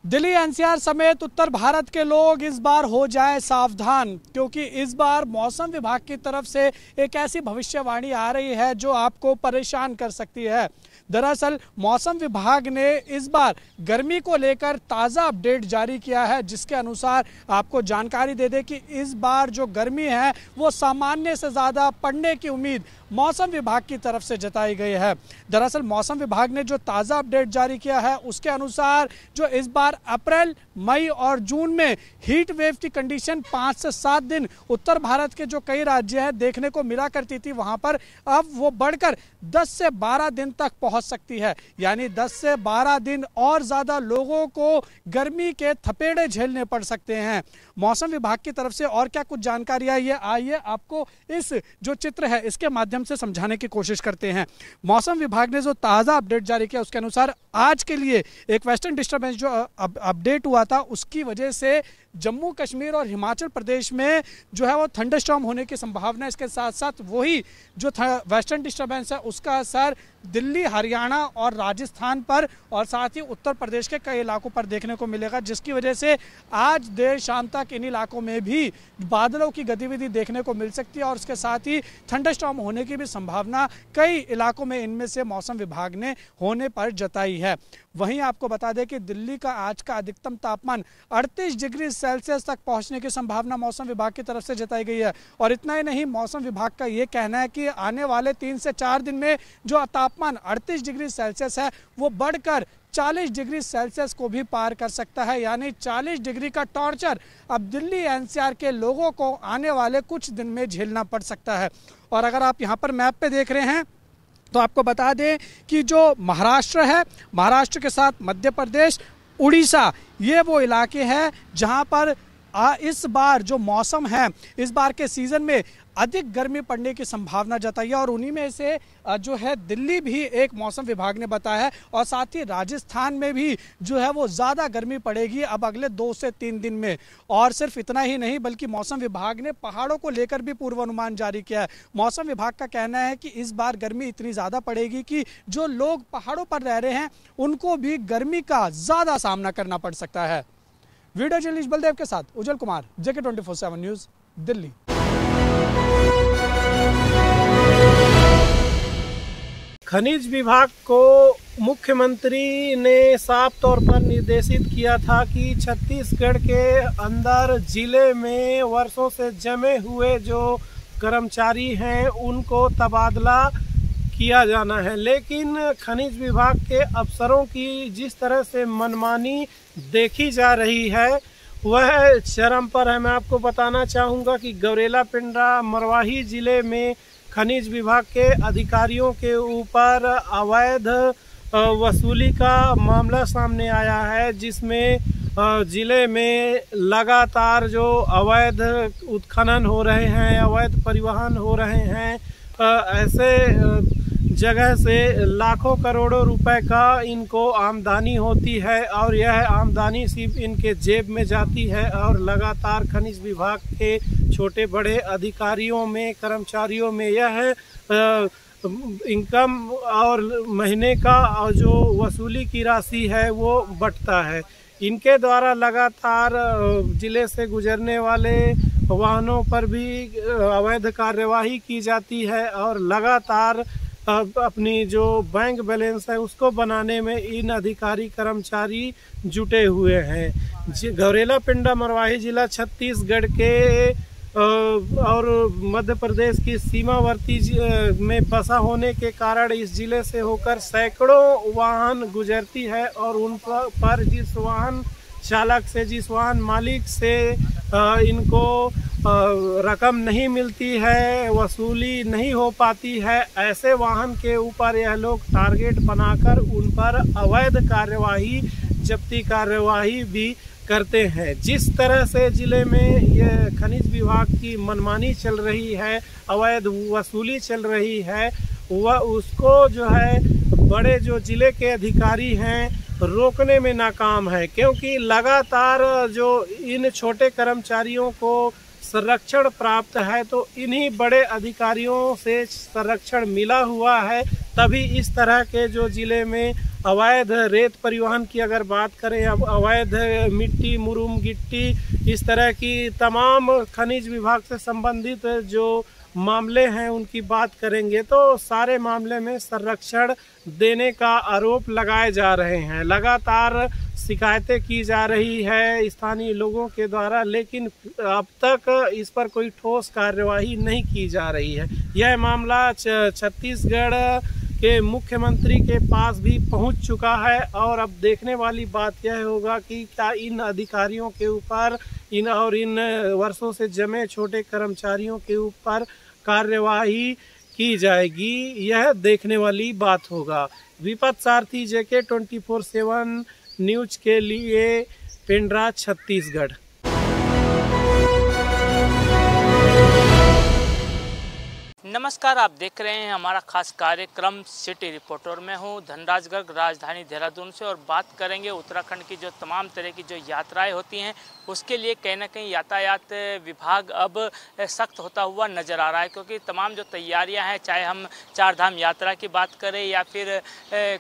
Delhi NCR समेत उत्तर भारत के लोग इस बार हो जाएं सावधान, क्योंकि इस बार मौसम विभाग की तरफ से एक ऐसी भविष्यवाणी आ रही है जो आपको परेशान कर सकती है। दरअसल मौसम विभाग ने इस बार गर्मी को लेकर ताज़ा अपडेट जारी किया है, जिसके अनुसार आपको जानकारी दे दें कि इस बार जो गर्मी है वो सामान्य से ज़्यादा पड़ने की उम्मीद मौसम विभाग की तरफ से जताई गई है। दरअसल मौसम विभाग ने जो ताज़ा अपडेट जारी किया है उसके अनुसार जो इस बार अप्रैल, मई और जून में हीट वेव की कंडीशन 5 से 7 दिन उत्तर भारत के जो कई राज्य हैं देखने को मिला करती थी, वहां पर अब वो बढ़कर 10 से 12 दिन तक पहुंच सकती है। यानी 10 से 12 दिन और ज़्यादा लोगों को गर्मी के थपेड़े झेलने पड़ सकते हैं। मौसम विभाग की तरफ से और क्या कुछ जानकारी आई है, आइए आपको इस जो चित्र है इसके माध्यम से समझाने की कोशिश करते हैं। मौसम विभाग ने जो ताज़ा अपडेट जारी किया उसके अनुसार आज के लिए एक वेस्टर्न डिस्टर्बेंस जो अपडेट हुआ था उसकी वजह से जम्मू कश्मीर और हिमाचल प्रदेश में जो है वो थंडरस्टॉर्म होने की संभावना है। इसके साथ साथ वही जो वेस्टर्न डिस्टर्बेंस है उसका असर दिल्ली, हरियाणा और राजस्थान पर और साथ ही उत्तर प्रदेश के कई इलाकों पर देखने को मिलेगा, जिसकी वजह से आज देर शाम तक इन इलाकों में भी बादलों की गतिविधि देखने को मिल सकती है और उसके साथ ही थंडरस्टॉर्म होने की भी संभावना कई इलाकों में इनमें से मौसम विभाग ने होने पर जताई है। वहीं आपको बता दें कि दिल्ली का आज का अधिकतम तापमान 38 डिग्री सेल्सियस तक पहुंचने की संभावना मौसम विभाग की तरफ से जताई गई है। और इतना ही नहीं, मौसम विभाग का ये कहना है कि आने वाले 3 से 4 दिन में जो तापमान 38 डिग्री सेल्सियस है वो बढ़कर 40 डिग्री सेल्सियस को भी पार कर सकता है। यानी 40 डिग्री का टॉर्चर अब दिल्ली एनसीआर के लोगों को आने वाले कुछ दिन में झेलना पड़ सकता है। और अगर आप यहाँ पर मैप पे देख रहे हैं तो आपको बता दें कि जो महाराष्ट्र है, महाराष्ट्र के साथ मध्य प्रदेश, उड़ीसा, ये वो इलाके हैं जहां पर इस बार जो मौसम है इस बार के सीज़न में अधिक गर्मी पड़ने की संभावना जताई है। और उन्हीं में से जो है दिल्ली भी एक मौसम विभाग ने बताया है और साथ ही राजस्थान में भी जो है वो ज़्यादा गर्मी पड़ेगी अब अगले 2 से 3 दिन में। और सिर्फ इतना ही नहीं बल्कि मौसम विभाग ने पहाड़ों को लेकर भी पूर्वानुमान जारी किया है। मौसम विभाग का कहना है कि इस बार गर्मी इतनी ज़्यादा पड़ेगी कि जो लोग पहाड़ों पर रह रहे हैं उनको भी गर्मी का ज़्यादा सामना करना पड़ सकता है। वीडियो जर्नलिस्ट बलदेव के साथ उज्जवल कुमार, JK 24/7 न्यूज़, दिल्ली। खनिज विभाग को मुख्यमंत्री ने साफ तौर पर निर्देशित किया था कि छत्तीसगढ़ के अंदर जिले में वर्षों से जमे हुए जो कर्मचारी हैं उनको तबादला किया जाना है। लेकिन खनिज विभाग के अफसरों की जिस तरह से मनमानी देखी जा रही है वह चरम पर है। मैं आपको बताना चाहूँगा कि गौरेला पिंडरा मरवाही जिले में खनिज विभाग के अधिकारियों के ऊपर अवैध वसूली का मामला सामने आया है, जिसमें जिले में लगातार जो अवैध उत्खनन हो रहे हैं, अवैध परिवहन हो रहे हैं, ऐसे जगह से लाखों करोड़ों रुपए का इनको आमदनी होती है और यह आमदनी सिर्फ इनके जेब में जाती है। और लगातार खनिज विभाग के छोटे बड़े अधिकारियों में, कर्मचारियों में यह इनकम और महीने का जो वसूली की राशि है वो बढ़ता है। इनके द्वारा लगातार जिले से गुजरने वाले वाहनों पर भी अवैध कार्यवाही की जाती है और लगातार अपनी जो बैंक बैलेंस है उसको बनाने में इन अधिकारी कर्मचारी जुटे हुए हैं। गौरेला पिंडा मरवाही जिला छत्तीसगढ़ के और मध्य प्रदेश की सीमावर्ती में बसा होने के कारण इस जिले से होकर सैकड़ों वाहन गुजरती है और उन पर जिस वाहन चालक से, जिस वाहन मालिक से इनको रकम नहीं मिलती है, वसूली नहीं हो पाती है, ऐसे वाहन के ऊपर यह लोग टारगेट बनाकर उन पर अवैध कार्यवाही, जब्ती कार्यवाही भी करते हैं। जिस तरह से जिले में ये खनिज विभाग की मनमानी चल रही है, अवैध वसूली चल रही है, वह उसको जो है बड़े जो जिले के अधिकारी हैं रोकने में नाकाम है, क्योंकि लगातार जो इन छोटे कर्मचारियों को संरक्षण प्राप्त है तो इन्हीं बड़े अधिकारियों से संरक्षण मिला हुआ है, तभी इस तरह के जो जिले में अवैध रेत परिवहन की अगर बात करें, अब अवैध मिट्टी, मुरुम, गिट्टी, इस तरह की तमाम खनिज विभाग से संबंधित जो मामले हैं उनकी बात करेंगे तो सारे मामले में संरक्षण देने का आरोप लगाए जा रहे हैं। लगातार शिकायतें की जा रही है स्थानीय लोगों के द्वारा, लेकिन अब तक इस पर कोई ठोस कार्यवाही नहीं की जा रही है। यह मामला छत्तीसगढ़ के मुख्यमंत्री के पास भी पहुंच चुका है और अब देखने वाली बात यह होगा कि क्या इन अधिकारियों के ऊपर इन वर्षों से जमे छोटे कर्मचारियों के ऊपर कार्यवाही की जाएगी, यह देखने वाली बात होगा। विपत सारथी JK 24/7 न्यूज के लिए पेंड्रा, छत्तीसगढ़। नमस्कार, आप देख रहे हैं हमारा खास कार्यक्रम सिटी रिपोर्टर। में हूं धनराज गर्ग, राजधानी देहरादून से, और बात करेंगे उत्तराखंड की जो तमाम तरह की जो यात्राएं होती हैं उसके लिए कहीं ना कहीं यातायात विभाग अब सख्त होता हुआ नज़र आ रहा है, क्योंकि तमाम जो तैयारियां हैं, चाहे हम चार धाम यात्रा की बात करें या फिर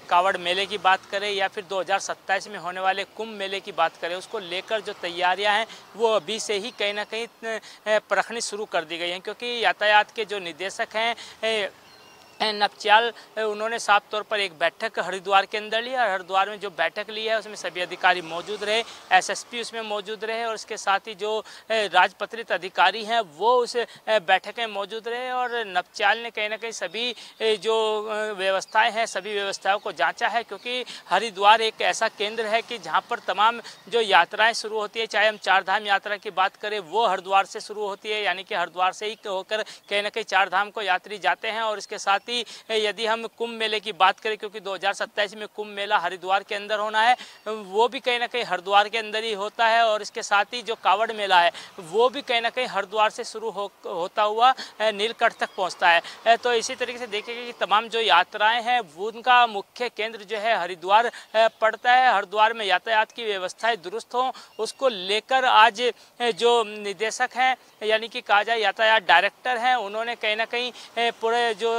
कावड़ मेले की बात करें या फिर 2027 में होने वाले कुंभ मेले की बात करें, उसको लेकर जो तैयारियां हैं वो अभी से ही कहीं ना कहीं परखनी शुरू कर दी गई हैं। क्योंकि यातायात के जो निदेशक हैं नपच्याल, उन्होंने साफ तौर पर एक बैठक हरिद्वार के अंदर ली, और हरिद्वार में जो बैठक ली है उसमें सभी अधिकारी मौजूद रहे, SSP उसमें मौजूद रहे, और इसके साथ ही जो राजपत्रित अधिकारी हैं वो उस बैठक में मौजूद रहे। और नपच्याल ने कहीं ना कहीं सभी जो व्यवस्थाएं हैं सभी व्यवस्थाओं को जांचा है, क्योंकि हरिद्वार एक ऐसा केंद्र है कि जहाँ पर तमाम जो यात्राएँ शुरू होती है, चाहे हम चार धाम यात्रा की बात करें वो हरिद्वार से शुरू होती है, यानी कि हरिद्वार से ही होकर कहीं ना कहीं चार धाम को यात्री जाते हैं। और इसके साथ यदि हम कुंभ मेले की बात करें, क्योंकि 2027 में कुंभ मेला हरिद्वार के अंदर होना है, वो भी कहीं ना कहीं हरिद्वार के अंदर ही होता है। और इसके साथ ही जो कावड़ मेला है वो भी कहीं ना कहीं हरिद्वार से शुरू होता हुआ नीलकंठ तक पहुंचता है। तो इसी तरीके से देखेंगे कि तमाम जो यात्राएं हैं उनका मुख्य केंद्र जो है हरिद्वार पड़ता है। हरिद्वार में यातायात की व्यवस्थाएं दुरुस्त हों, उसको लेकर आज जो निदेशक हैं, यानी कि कहा जाए यातायात डायरेक्टर हैं, उन्होंने कहीं ना कहीं पूरे जो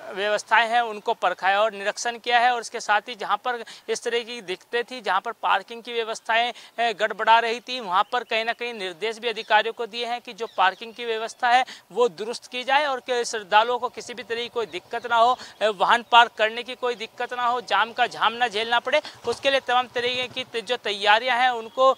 व्यवस्थाएं हैं उनको परखा है और निरीक्षण किया है। और इसके साथ ही जहां पर इस तरह की दिक्कतें थी, जहां पर पार्किंग की व्यवस्थाएं गड़बड़ा रही थी, वहां पर कहीं ना कहीं निर्देश भी अधिकारियों को दिए हैं कि जो पार्किंग की व्यवस्था है वो दुरुस्त की जाए और श्रद्धालुओं को किसी भी तरह की कोई दिक्कत ना हो, वाहन पार्क करने की कोई दिक्कत ना हो, जाम का झाम ना झेलना पड़े। उसके लिए तमाम तरीके की जो तैयारियाँ हैं उनको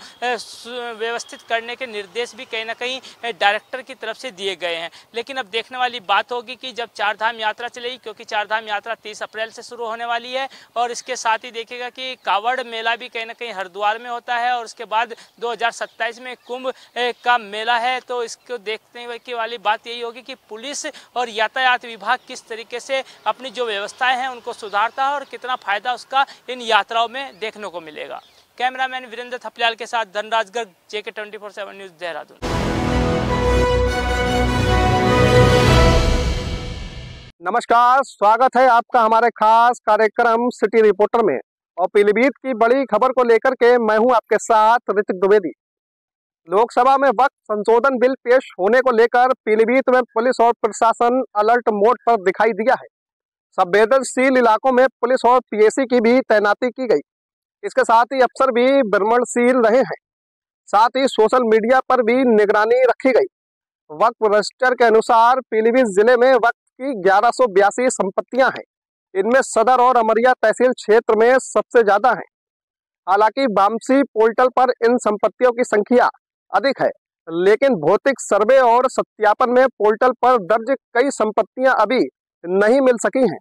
व्यवस्थित करने के निर्देश भी कहीं ना कहीं डायरेक्टर की तरफ से दिए गए हैं। लेकिन अब देखने वाली बात होगी कि जब चार धाम यात्रा चलेगी, क्योंकि चार धाम यात्रा 30 अप्रैल से शुरू होने वाली है, और इसके साथ ही देखिएगा कि कावड़ मेला भी कहीं ना कहीं हरिद्वार में होता है, और उसके बाद 2027 में कुंभ का मेला है। तो इसको देखने की वाली बात यही होगी कि पुलिस और यातायात विभाग किस तरीके से अपनी जो व्यवस्थाएं हैं उनको सुधारता है और कितना फायदा उसका इन यात्राओं में देखने को मिलेगा। कैमरामैन वीरेंद्र थपलियाल के साथ धनराज गर्ग, JK 24/7 न्यूज़, देहरादून। नमस्कार, स्वागत है आपका हमारे खास कार्यक्रम सिटी रिपोर्टर में। और पीलीभीत की बड़ी खबर को लेकर के मैं हूं आपके साथ ऋतिक द्विवेदी। लोकसभा में वक्त संशोधन बिल पेश होने को लेकर पीलीभीत में पुलिस और प्रशासन अलर्ट मोड पर दिखाई दिया है। संवेदनशील इलाकों में पुलिस और PAC की भी तैनाती की गई। इसके साथ ही अफसर भी विमर्शशील रहे हैं। साथ ही सोशल मीडिया पर भी निगरानी रखी गई। वक्फ रजिस्टर के अनुसार पीलीभीत जिले में वक्त की 1182 संपत्तियां हैं। इनमें सदर और अमरिया तहसील क्षेत्र में सबसे ज्यादा हैं। हालांकि वामसी पोर्टल पर इन संपत्तियों की संख्या अधिक है, लेकिन भौतिक सर्वे और सत्यापन में पोर्टल पर दर्ज कई संपत्तियां अभी नहीं मिल सकी हैं।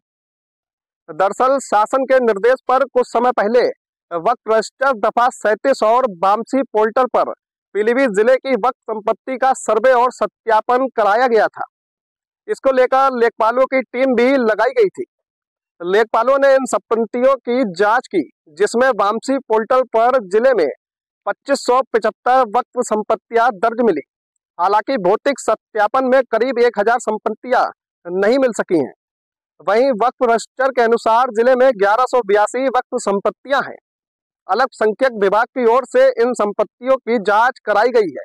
दरअसल शासन के निर्देश पर कुछ समय पहले वक्फ रजिस्टर दफा 37 और वामसी पोर्टल पर पीलीभीत जिले की वक्फ संपत्ति का सर्वे और सत्यापन कराया गया था। इसको लेकर लेखपालों की टीम भी लगाई गई थी। लेखपालों ने इन संपत्तियों की जांच की, जिसमें वामसी पोर्टल पर जिले में 2575 वक्फ संपत्तियां दर्ज मिली। हालांकि भौतिक सत्यापन में करीब 1000 संपत्तियां नहीं मिल सकी हैं। वहीं वक्फ रजिस्टर के अनुसार जिले में 1182 वक्फ संपत्तियां हैं। अल्पसंख्यक विभाग की ओर से इन संपत्तियों की जांच कराई गई है,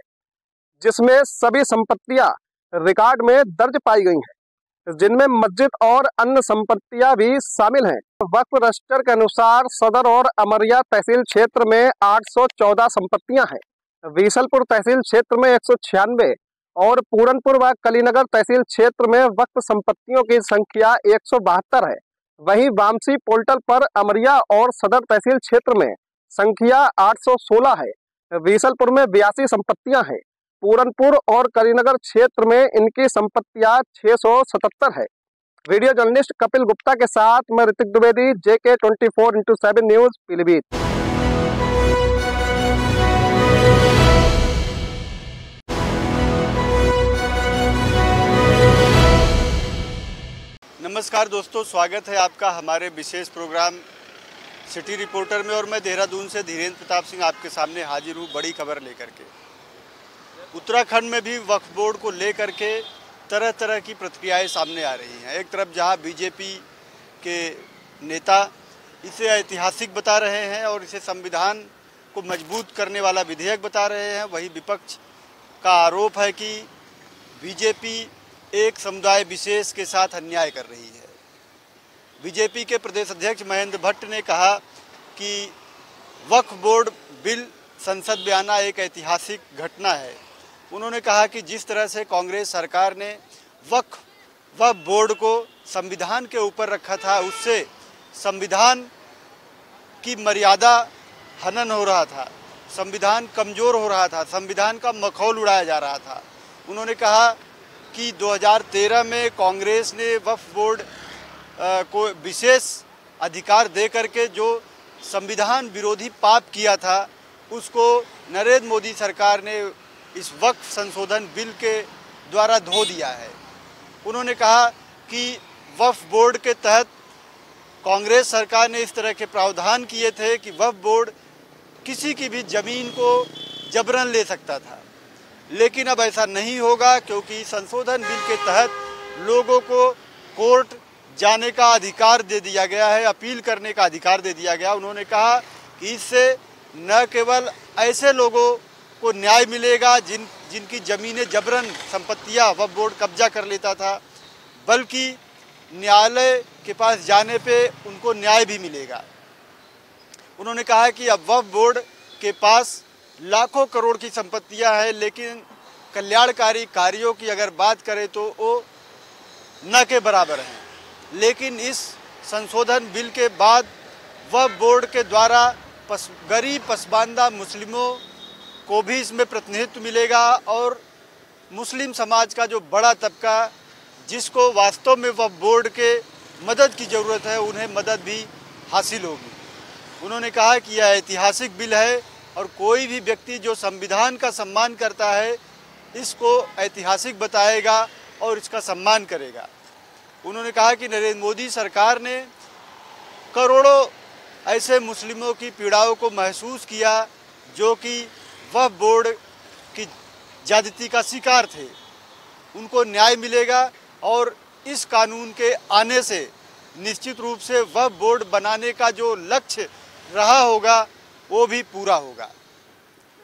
जिसमें सभी संपत्तियां रिकॉर्ड में दर्ज पाई गई हैं। जिनमें मस्जिद और अन्य संपत्तियां भी शामिल हैं। वक्फ रजिस्टर के अनुसार सदर और अमरिया तहसील क्षेत्र में 814 संपत्तियां हैं। बीसलपुर तहसील क्षेत्र में 196 और पूरनपुर व कलीनगर तहसील क्षेत्र में वक्फ संपत्तियों की संख्या 172 है। वहीं वामसी पोर्टल पर अमरिया और सदर तहसील क्षेत्र में संख्या 816 है। बीसलपुर में 82 संपत्तियां हैं। पूरनपुर और कलीनगर क्षेत्र में इनकी संपत्तियां 677 है। वीडियो जर्नलिस्ट कपिल गुप्ता के साथ मैं Hrithik Dwivedi, JK 24x7 news Pilibhit. नमस्कार दोस्तों, स्वागत है आपका हमारे विशेष प्रोग्राम सिटी रिपोर्टर में। और मैं देहरादून से धीरेन्द्र प्रताप सिंह आपके सामने हाजिर हूँ बड़ी खबर लेकर के। उत्तराखंड में भी वक्फ बोर्ड को लेकर के तरह तरह की प्रतिक्रियाएं सामने आ रही हैं। एक तरफ जहां बीजेपी के नेता इसे ऐतिहासिक बता रहे हैं और इसे संविधान को मजबूत करने वाला विधेयक बता रहे हैं, वहीं विपक्ष का आरोप है कि बीजेपी एक समुदाय विशेष के साथ अन्याय कर रही है। बीजेपी के प्रदेश अध्यक्ष महेंद्र भट्ट ने कहा कि वक्फ बोर्ड बिल संसद में आना एक ऐतिहासिक घटना है। उन्होंने कहा कि जिस तरह से कांग्रेस सरकार ने वक्फ बोर्ड को संविधान के ऊपर रखा था, उससे संविधान की मर्यादा हनन हो रहा था, संविधान कमज़ोर हो रहा था, संविधान का मखौल उड़ाया जा रहा था। उन्होंने कहा कि 2013 में कांग्रेस ने वक्फ बोर्ड को विशेष अधिकार दे करके जो संविधान विरोधी पाप किया था, उसको नरेंद्र मोदी सरकार ने इस वक्फ संशोधन बिल के द्वारा धो दिया है। उन्होंने कहा कि वक्फ बोर्ड के तहत कांग्रेस सरकार ने इस तरह के प्रावधान किए थे कि वक्फ बोर्ड किसी की भी ज़मीन को जबरन ले सकता था, लेकिन अब ऐसा नहीं होगा, क्योंकि संशोधन बिल के तहत लोगों को कोर्ट जाने का अधिकार दे दिया गया है, अपील करने का अधिकार दे दिया गया। उन्होंने कहा कि इससे न केवल ऐसे लोगों को न्याय मिलेगा जिनकी ज़मीनें जबरन संपत्तियां वक्फ बोर्ड कब्जा कर लेता था, बल्कि न्यायालय के पास जाने पे उनको न्याय भी मिलेगा। उन्होंने कहा कि अब वक्फ बोर्ड के पास लाखों करोड़ की संपत्तियां हैं, लेकिन कल्याणकारी कार्यों की अगर बात करें तो वो न के बराबर हैं। लेकिन इस संशोधन बिल के बाद वक्फ बोर्ड के द्वारा गरीब पसमानदा मुस्लिमों को भी इसमें प्रतिनिधित्व मिलेगा और मुस्लिम समाज का जो बड़ा तबका जिसको वास्तव में वक्फ बोर्ड के मदद की ज़रूरत है, उन्हें मदद भी हासिल होगी। उन्होंने कहा कि यह ऐतिहासिक बिल है और कोई भी व्यक्ति जो संविधान का सम्मान करता है, इसको ऐतिहासिक बताएगा और इसका सम्मान करेगा। उन्होंने कहा कि नरेंद्र मोदी सरकार ने करोड़ों ऐसे मुस्लिमों की पीड़ाओं को महसूस किया जो कि वक्फ बोर्ड की ज्यादती का शिकार थे। उनको न्याय मिलेगा और इस कानून के आने से निश्चित रूप से वक्फ बोर्ड बनाने का जो लक्ष्य रहा होगा वो भी पूरा होगा।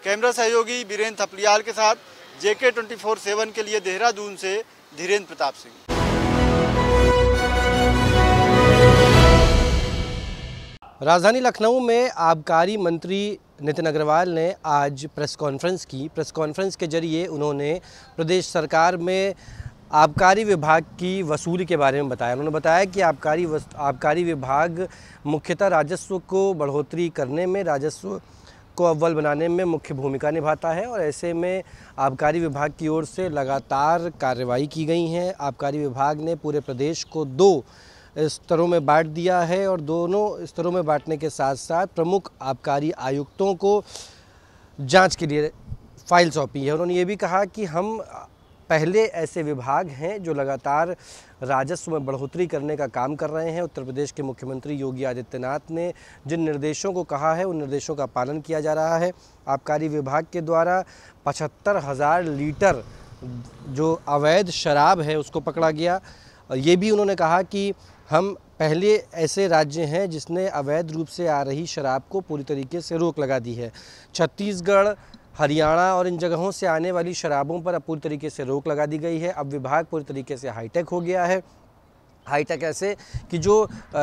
कैमरा सहयोगी वीरेंद्र थपलियाल के साथ JK 24/7 के लिए देहरादून से धीरेन्द्र प्रताप सिंह। राजधानी लखनऊ में आबकारी मंत्री नितिन अग्रवाल ने आज प्रेस कॉन्फ्रेंस की। प्रेस कॉन्फ्रेंस के जरिए उन्होंने प्रदेश सरकार में आबकारी विभाग की वसूली के बारे में बताया। उन्होंने बताया कि आबकारी विभाग मुख्यतः राजस्व को बढ़ोतरी करने में, राजस्व को अव्वल बनाने में मुख्य भूमिका निभाता है और ऐसे में आबकारी विभाग की ओर से लगातार कार्रवाई की गई हैं। आबकारी विभाग ने पूरे प्रदेश को 2 स्तरों में बांट दिया है और दोनों स्तरों में बांटने के साथ साथ प्रमुख आबकारी आयुक्तों को जांच के लिए फाइल सौंपी है। उन्होंने ये भी कहा कि हम पहले ऐसे विभाग हैं जो लगातार राजस्व में बढ़ोतरी करने का काम कर रहे हैं। उत्तर प्रदेश के मुख्यमंत्री योगी आदित्यनाथ ने जिन निर्देशों को कहा है उन निर्देशों का पालन किया जा रहा है। आबकारी विभाग के द्वारा 75,000 लीटर जो अवैध शराब है उसको पकड़ा गया। ये भी उन्होंने कहा कि हम पहले ऐसे राज्य हैं जिसने अवैध रूप से आ रही शराब को पूरी तरीके से रोक लगा दी है। छत्तीसगढ़, हरियाणा और इन जगहों से आने वाली शराबों पर अब पूरी तरीके से रोक लगा दी गई है। अब विभाग पूरी तरीके से हाईटेक हो गया है। हाईटेक ऐसे कि जो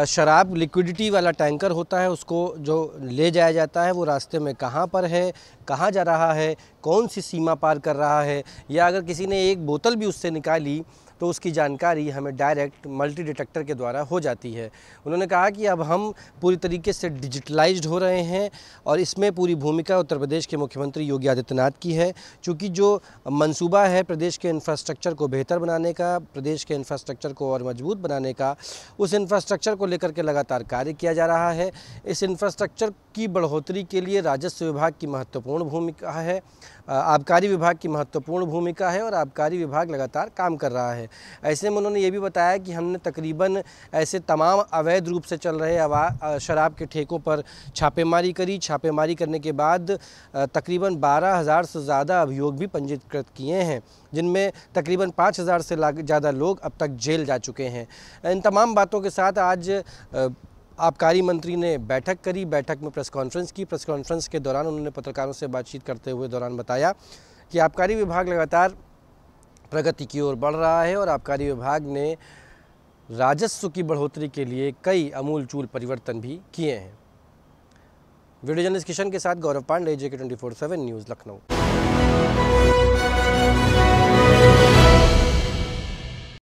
शराब लिक्विडिटी वाला टैंकर होता है उसको जो ले जाया जाता है वो रास्ते में कहाँ पर है, कहाँ जा रहा है, कौन सी सीमा पार कर रहा है, या अगर किसी ने एक बोतल भी उससे निकाली तो उसकी जानकारी हमें डायरेक्ट मल्टी डिटेक्टर के द्वारा हो जाती है। उन्होंने कहा कि अब हम पूरी तरीके से डिजिटलाइज्ड हो रहे हैं और इसमें पूरी भूमिका उत्तर प्रदेश के मुख्यमंत्री योगी आदित्यनाथ की है, क्योंकि जो मंसूबा है प्रदेश के इंफ्रास्ट्रक्चर को बेहतर बनाने का, प्रदेश के इंफ्रास्ट्रक्चर को और मजबूत बनाने का, उस इंफ्रास्ट्रक्चर को लेकर के लगातार कार्य किया जा रहा है। इस इंफ्रास्ट्रक्चर की बढ़ोतरी के लिए राजस्व विभाग की महत्वपूर्ण भूमिका है, आबकारी विभाग की महत्वपूर्ण भूमिका है और आबकारी विभाग लगातार काम कर रहा है। ऐसे में उन्होंने ये भी बताया कि हमने तकरीबन ऐसे तमाम अवैध रूप से चल रहे शराब के ठेकों पर छापेमारी करी। छापेमारी करने के बाद तकरीबन 12,000 से ज़्यादा अभियोग भी पंजीकृत किए हैं, जिनमें तकरीबन 5,000 से ज़्यादा लोग अब तक जेल जा चुके हैं। इन तमाम बातों के साथ आज आबकारी मंत्री ने बैठक करी। बैठक में प्रेस कॉन्फ्रेंस की। प्रेस कॉन्फ्रेंस के दौरान उन्होंने पत्रकारों से बातचीत करते हुए दौरान बताया कि आबकारी विभाग लगातार प्रगति की ओर बढ़ रहा है और आबकारी विभाग ने राजस्व की बढ़ोतरी के लिए कई अमूलचूल परिवर्तन भी किए हैं। वीडियो जर्नलिस्ट किशन के साथ गौरव पांडे, JK 24/7 न्यूज़, लखनऊ।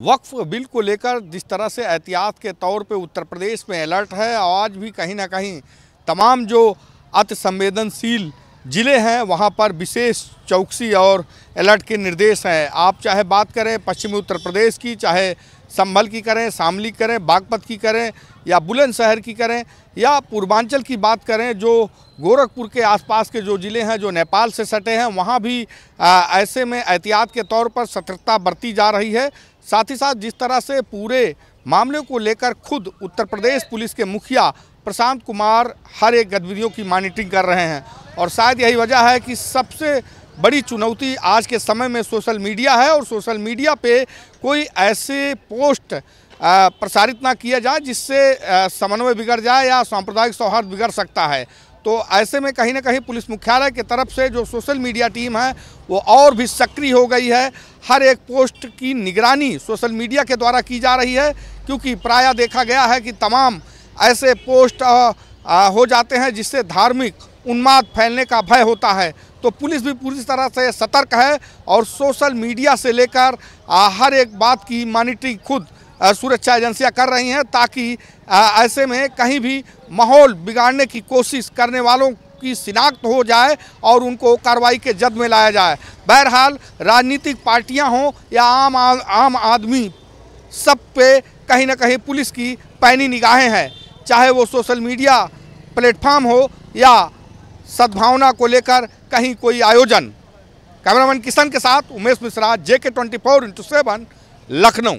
वक्फ बिल को लेकर जिस तरह से एहतियात के तौर पे उत्तर प्रदेश में अलर्ट है, आज भी कहीं ना कहीं तमाम जो अति संवेदनशील ज़िले हैं वहाँ पर विशेष चौकसी और अलर्ट के निर्देश हैं। आप चाहे बात करें पश्चिमी उत्तर प्रदेश की, चाहे संभल की करें, शामली करें, बागपत की करें या बुलंदशहर की करें या पूर्वांचल की बात करें, जो गोरखपुर के आसपास के जो ज़िले हैं जो नेपाल से सटे हैं, वहाँ भी ऐसे में एहतियात के तौर पर सतर्कता बरती जा रही है। साथ ही साथ जिस तरह से पूरे मामले को लेकर खुद उत्तर प्रदेश पुलिस के मुखिया प्रशांत कुमार हर एक गतिविधियों की मॉनिटरिंग कर रहे हैं और शायद यही वजह है कि सबसे बड़ी चुनौती आज के समय में सोशल मीडिया है और सोशल मीडिया पे कोई ऐसे पोस्ट प्रसारित ना किया जाए जिससे समन्वय बिगड़ जाए या सांप्रदायिक सौहार्द बिगड़ सकता है। तो ऐसे में कहीं ना कहीं पुलिस मुख्यालय की तरफ से जो सोशल मीडिया टीम है वो और भी सक्रिय हो गई है। हर एक पोस्ट की निगरानी सोशल मीडिया के द्वारा की जा रही है, क्योंकि प्रायः देखा गया है कि तमाम ऐसे पोस्ट हो जाते हैं जिससे धार्मिक उन्माद फैलने का भय होता है। तो पुलिस भी पूरी तरह से सतर्क है और सोशल मीडिया से लेकर हर एक बात की मॉनिटरिंग खुद सुरक्षा एजेंसियां कर रही हैं, ताकि ऐसे में कहीं भी माहौल बिगाड़ने की कोशिश करने वालों की शिनाख्त हो जाए और उनको कार्रवाई के जद में लाया जाए। बहरहाल राजनीतिक पार्टियां हों या आम आदमी, सब पे कहीं ना कहीं पुलिस की पैनी निगाहें हैं, चाहे वो सोशल मीडिया प्लेटफॉर्म हो या सद्भावना को लेकर कहीं कोई आयोजन। कैमरामैन किशन के साथ उमेश मिश्रा, JK 24/7 लखनऊ।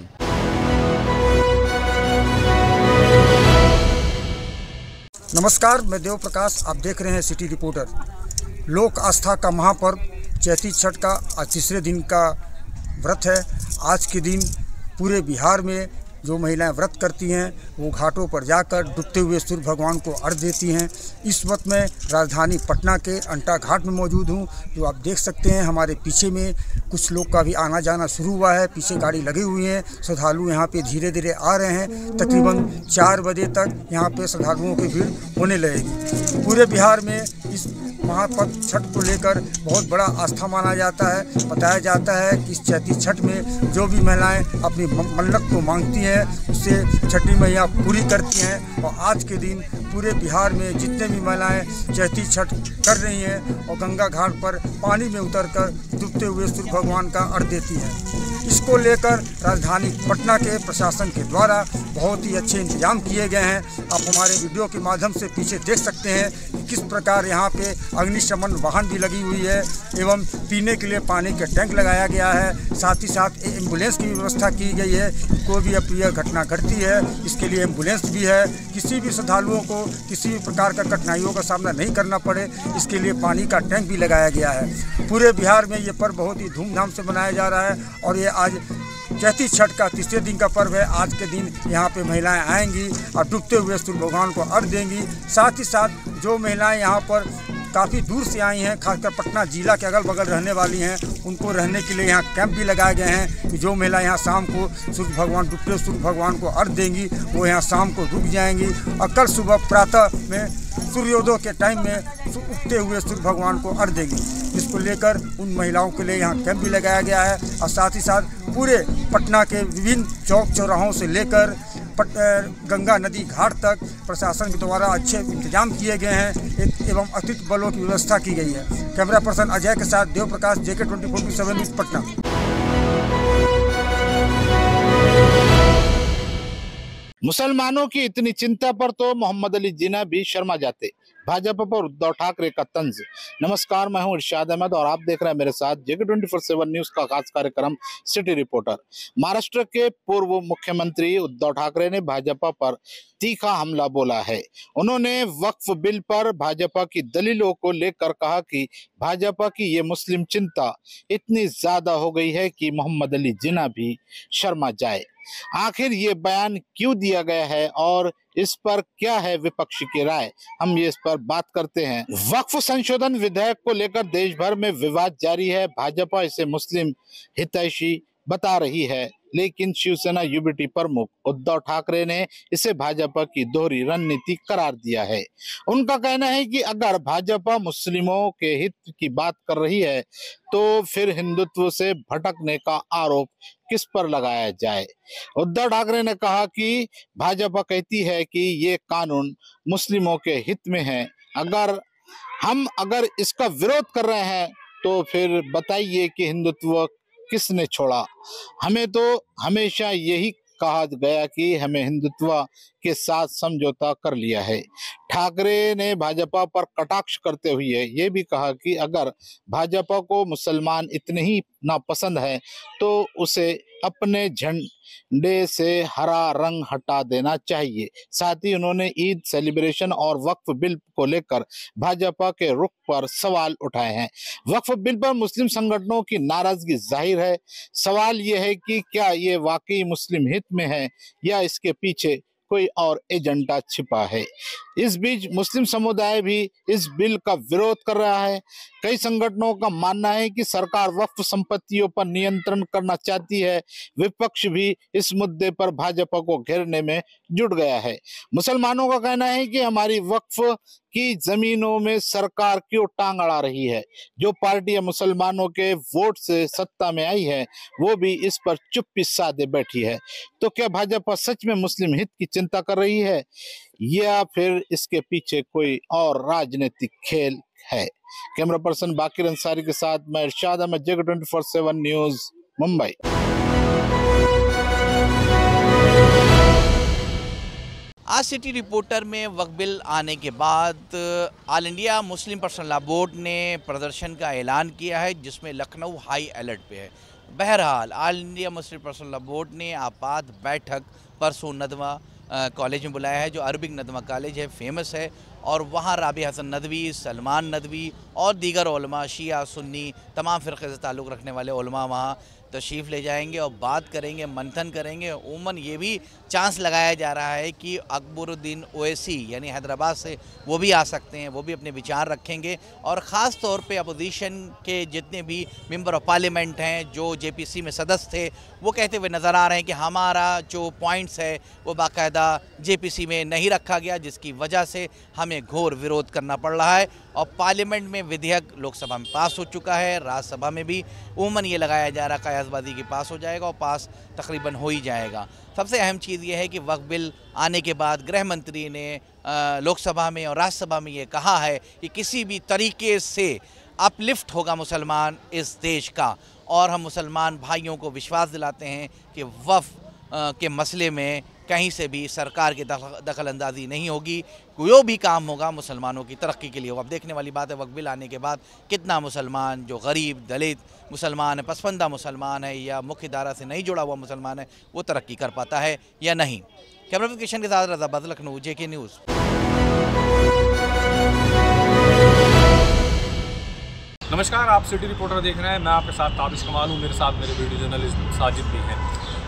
नमस्कार, मैं देव प्रकाश, आप देख रहे हैं सिटी रिपोर्टर। लोक आस्था का महापर्व चैती छठ का आज तीसरे दिन का व्रत है। आज के दिन पूरे बिहार में जो महिलाएं व्रत करती हैं वो घाटों पर जाकर डूबते हुए सूर्य भगवान को अर्घ्य देती हैं। इस वक्त मैं राजधानी पटना के अंटा घाट में मौजूद हूं। जो आप देख सकते हैं हमारे पीछे में कुछ लोग का भी आना जाना शुरू हुआ है। पीछे गाड़ी लगी हुई है, श्रद्धालु यहां पे धीरे धीरे आ रहे हैं। तकरीबन 4 बजे तक यहां पे श्रद्धालुओं की भीड़ होने लगेगी। पूरे बिहार में इस महापर्व छठ को लेकर बहुत बड़ा आस्था माना जाता है। बताया जाता है कि इस चैती छठ में जो भी महिलाएं अपनी मन्नत को मांगती हैं उससे छठी मैया पूरी करती हैं। और आज के दिन पूरे बिहार में जितने भी महिलाएं चैती छठ कर रही हैं और गंगा घाट पर पानी में उतरकर डूबते हुए सूर्य भगवान का अर्घ्य देती हैं। इसको लेकर राजधानी पटना के प्रशासन के द्वारा बहुत ही अच्छे इंतजाम किए गए हैं। आप हमारे वीडियो के माध्यम से पीछे देख सकते हैं कि किस प्रकार यहाँ पे अग्निशमन वाहन भी लगी हुई है एवं पीने के लिए पानी के टैंक लगाया गया है। साथ ही साथ एम्बुलेंस की व्यवस्था की गई है। कोई भी अप्रिय घटना घटती है इसके लिए एम्बुलेंस भी है। किसी भी श्रद्धालुओं को किसी भी प्रकार का कठिनाइयों का सामना नहीं करना पड़े इसके लिए पानी का टैंक भी लगाया गया है। पूरे बिहार में ये पर्व बहुत ही धूमधाम से मनाया जा रहा है और ये आज चैती छठ का तीसरे दिन का पर्व है। आज के दिन यहाँ पे महिलाएं आएंगी और डूबते हुए सूर्य भगवान को अर्घ्य देंगी। साथ ही साथ जो महिलाएं यहाँ पर काफ़ी दूर से आई हैं, खासकर पटना जिला के अगल बगल रहने वाली हैं। उनको रहने के लिए यहाँ कैंप भी लगाए गए हैं कि जो महिला यहाँ शाम को सूर्य भगवान डूबते सूर्य भगवान को अर्घ देंगी वो यहाँ शाम को रुक जाएंगी और कल सुबह प्रातः में सूर्योदय के टाइम में उगते हुए सूर्य भगवान को अर्घ देंगी। इसको लेकर उन महिलाओं के लिए यहाँ कैंप भी लगाया गया है और साथ ही साथ पूरे पटना के विभिन्न चौक चौराहों से लेकर गंगा नदी घाट तक प्रशासन के द्वारा अच्छे इंतजाम किए गए हैं एवं अतिरिक्त बलों की व्यवस्था की गई है। कैमरा पर्सन अजय के साथ देव प्रकाश, JK 24/7 न्यूज़, पटना। मुसलमानों की इतनी चिंता पर तो मोहम्मद अली जिन्ना भी शर्मा जाते। भाजपा पर उद्धव ठाकरे का तंज। नमस्कार, मैं हूं इरशाद अहमद और आप देख रहे हैं मेरे साथ JK 24/7 न्यूज का खास कार्यक्रम सिटी रिपोर्टर। महाराष्ट्र के पूर्व मुख्यमंत्री उद्धव ठाकरे ने भाजपा पर तीखा हमला बोला है। उन्होंने वक्फ बिल पर भाजपा की दलीलों को लेकर कहा कि भाजपा की ये मुस्लिम चिंता इतनी ज्यादा हो गई है कि मोहम्मद अली जिन्ना भी शर्मा जाए। आखिर ये बयान क्यों दिया गया है और इस पर क्या है विपक्ष की राय, हम ये इस पर बात करते हैं। वक्फ संशोधन विधेयक को लेकर देश भर में विवाद जारी है। भाजपा इसे मुस्लिम हितैषी बता रही है, लेकिन शिवसेना यूबीटी प्रमुख उद्धव ठाकरे ने इसे भाजपा की दोहरी रणनीति करार दिया है। उनका कहना है कि अगर भाजपा मुस्लिमों के हित की बात कर रही है तो फिर हिंदुत्व से भटकने का आरोप किस पर लगाया जाए। उद्धव ठाकरे ने कहा कि भाजपा कहती है कि ये कानून मुस्लिमों के हित में है, अगर इसका विरोध कर रहे हैं तो फिर बताइए कि हिंदुत्व किसने छोड़ा। हमें तो हमेशा यही कहा गया कि हमें हिंदुत्व के साथ समझौता कर लिया है। ठाकरे ने भाजपा पर कटाक्ष करते हुए ये भी कहा कि अगर भाजपा को मुसलमान इतने ही नापसंद है तो उसे अपने झंडे से हरा रंग हटा देना चाहिए। साथ ही उन्होंने ईद सेलिब्रेशन और वक्फ बिल को लेकर भाजपा के रुख पर सवाल उठाए हैं। वक्फ बिल पर मुस्लिम संगठनों की नाराजगी जाहिर है। सवाल यह है कि क्या ये वाकई मुस्लिम हित में है या इसके पीछे कोई और एजेंडा छिपा है। इस बीच मुस्लिम समुदाय भी इस बिल का विरोध कर रहा है। कई संगठनों का मानना है कि सरकार वक्फ संपत्तियों पर नियंत्रण करना चाहती है। विपक्ष भी इस मुद्दे पर भाजपा को घेरने में जुट गया है। मुसलमानों का कहना है कि हमारी वक्फ की जमीनों में सरकार क्यों टांग अड़ा रही है। जो पार्टियां मुसलमानों के वोट से सत्ता में आई है वो भी इस पर चुप्पी साधे बैठी है। तो क्या भाजपा सच में मुस्लिम हित की चिंता कर रही है या फिर इसके पीछे कोई और राजनीतिक खेल है। कैमरा पर्सन बाकिर अंसारी के साथ मैं इरशाद अहमद, JK 24/7 न्यूज, मुंबई। आज सिटी रिपोर्टर में वक्फ बिल आने के बाद all India Muslim personal law board ने प्रदर्शन का ऐलान किया है, जिसमें लखनऊ हाई अलर्ट पे है। बहरहाल all India Muslim personal law board ने आपात बैठक परसों नदवा कॉलेज में बुलाया है, जो अरबिक नदवा कॉलेज है, फेमस है, और वहाँ राबी हसन नदवी, सलमान नदवी और दीगर उलमा, शिया सुन्नी तमाम फ़िरक़े से ताल्लुक़ रखने वाले उलमा वहाँ तशरीफ़ ले जाएंगे और बात करेंगे, मंथन करेंगे। उमूमन ये भी चांस लगाया जा रहा है कि अकबरुद्दीन ओवैसी यानी हैदराबाद से वो भी आ सकते हैं, वो भी अपने विचार रखेंगे। और ख़ास तौर पे अपोजिशन के जितने भी मेंबर ऑफ पार्लियामेंट हैं जो JPC में सदस्य थे, वो कहते हुए नज़र आ रहे हैं कि हमारा जो पॉइंट्स है वो बाकायदा JPC में नहीं रखा गया, जिसकी वजह से हमें घोर विरोध करना पड़ रहा है। और पार्लियामेंट में विधेयक लोकसभा में पास हो चुका है, राज्यसभा में भी उमूमन ये लगाया जा रहा है कयासबाजी की पास हो जाएगा और पास तकरीबन हो ही जाएगा। सबसे अहम चीज़ ये है कि वक्फ बिल आने के बाद गृह मंत्री ने लोकसभा में और राज्यसभा में ये कहा है कि किसी भी तरीके से अपलिफ्ट होगा मुसलमान इस देश का, और हम मुसलमान भाइयों को विश्वास दिलाते हैं कि वक्फ के मसले में कहीं से भी सरकार की दखल अंदाजी नहीं होगी। कोई भी काम होगा मुसलमानों की तरक्की के लिए होगा। अब देखने वाली बात है वक्फ बिल आने के बाद कितना मुसलमान जो गरीब दलित मुसलमान है, पसमानदा मुसलमान है या मुख्य धारा से नहीं जुड़ा हुआ मुसलमान है, वो तरक्की कर पाता है या नहीं। कैमरा किशन के साथ रज़ा बद, लखनऊ, JK न्यूज़। नमस्कार, आप सिटी रिपोर्टर देख रहे हैं। मैं आपके साथ ताबिश कमाल हूँ, मेरे साथ मेरे वीडियो जर्नलिस्ट साजिद भी हैं।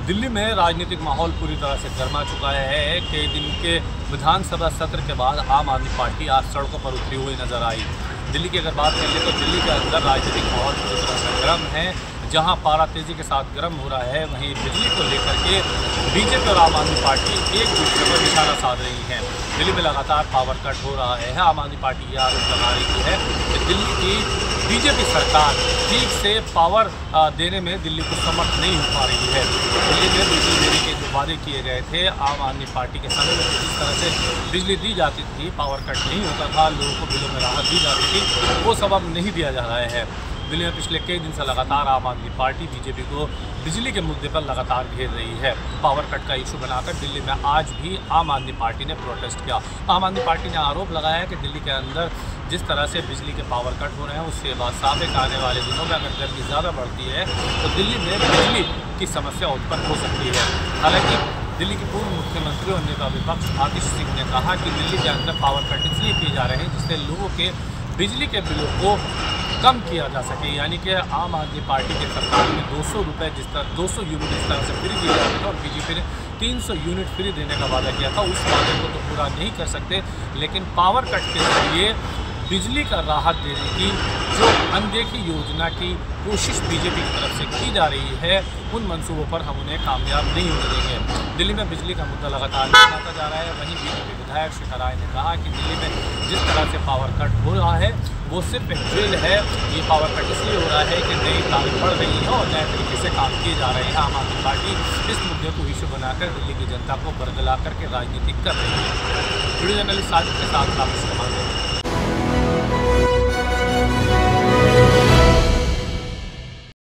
दिल्ली में राजनीतिक माहौल पूरी तरह से गर्मा चुका है। कई दिन के विधानसभा सत्र के बाद आम आदमी पार्टी आज सड़कों पर उतरी हुई नजर आई। दिल्ली की अगर बात कर ले तो दिल्ली के अंदर राजनीतिक माहौल पूरी तरह से गर्म है। जहां पारा तेजी के साथ गर्म हो रहा है, वहीं बिजली को लेकर के बीजेपी और आम आदमी पार्टी एक दूसरे पर निशाना साध रही हैं। दिल्ली में लगातार पावर कट हो रहा है। आम आदमी पार्टी ये आरोप लगा रही है कि दिल्ली की बीजेपी सरकार ठीक से पावर देने में दिल्ली को समर्थ नहीं हो पा रही है। दिल्ली में बिजली देने के जो वादे किए गए थे आम आदमी पार्टी के समय में, जिस तरह से बिजली दी जाती थी, पावर कट नहीं होता था, लोगों को बिलों में राहत दी जाती थी, वो सब अब नहीं दिया जा रहा है। दिल्ली में पिछले कई दिन से लगातार आम आदमी पार्टी बीजेपी को बिजली के मुद्दे पर लगातार घेर रही है। पावर कट का इशू बनाकर दिल्ली में आज भी आम आदमी पार्टी ने प्रोटेस्ट किया। आम आदमी पार्टी ने आरोप लगाया कि दिल्ली के अंदर जिस तरह से बिजली के पावर कट हो रहे हैं, उसके बाद साफ है आने वाले दिनों में अगर गर्मी ज़्यादा बढ़ती है तो दिल्ली में बिजली की समस्या उत्पन्न हो सकती है। हालांकि दिल्ली के पूर्व मुख्यमंत्री और नेता विपक्ष आतिश सिंह ने कहा कि दिल्ली के अंदर पावर कट इसलिए किए जा रहे हैं जिससे लोगों के बिजली के बिलों को कम किया जा सके। यानी कि आम आदमी पार्टी के सरकार में 200 रुपये जिस तरह 200 यूनिट इस तरह से फ्री दिए जाते थे और बीजेपी ने 300 यूनिट फ्री देने का वादा किया था। उस वादे को तो पूरा नहीं कर सकते, लेकिन पावर कट के जरिए बिजली का राहत देने की जो अनदेखी योजना की कोशिश बीजेपी की तरफ से की जा रही है, उन मंसूबों पर हम उन्हें कामयाब नहीं होने देंगे। दिल्ली में बिजली का मुद्दा लगातार बढ़ता जा रहा है। वहीं बीजेपी विधायक शेखर राय ने कहा कि दिल्ली में जिस तरह से पावर कट हो रहा है वो सिर्फ एक ड्रिल है। ये पावर कट इसलिए हो रहा है कि नई तारीख बढ़ रही है और नए तरीके से काम किए जा रहे हैं। आम आदमी पार्टी इस मुद्दे को इशू बनाकर दिल्ली की जनता को बरगला करके राजनीति कर रही है। वीडियो जर्नलिस्ट साजिद के साथ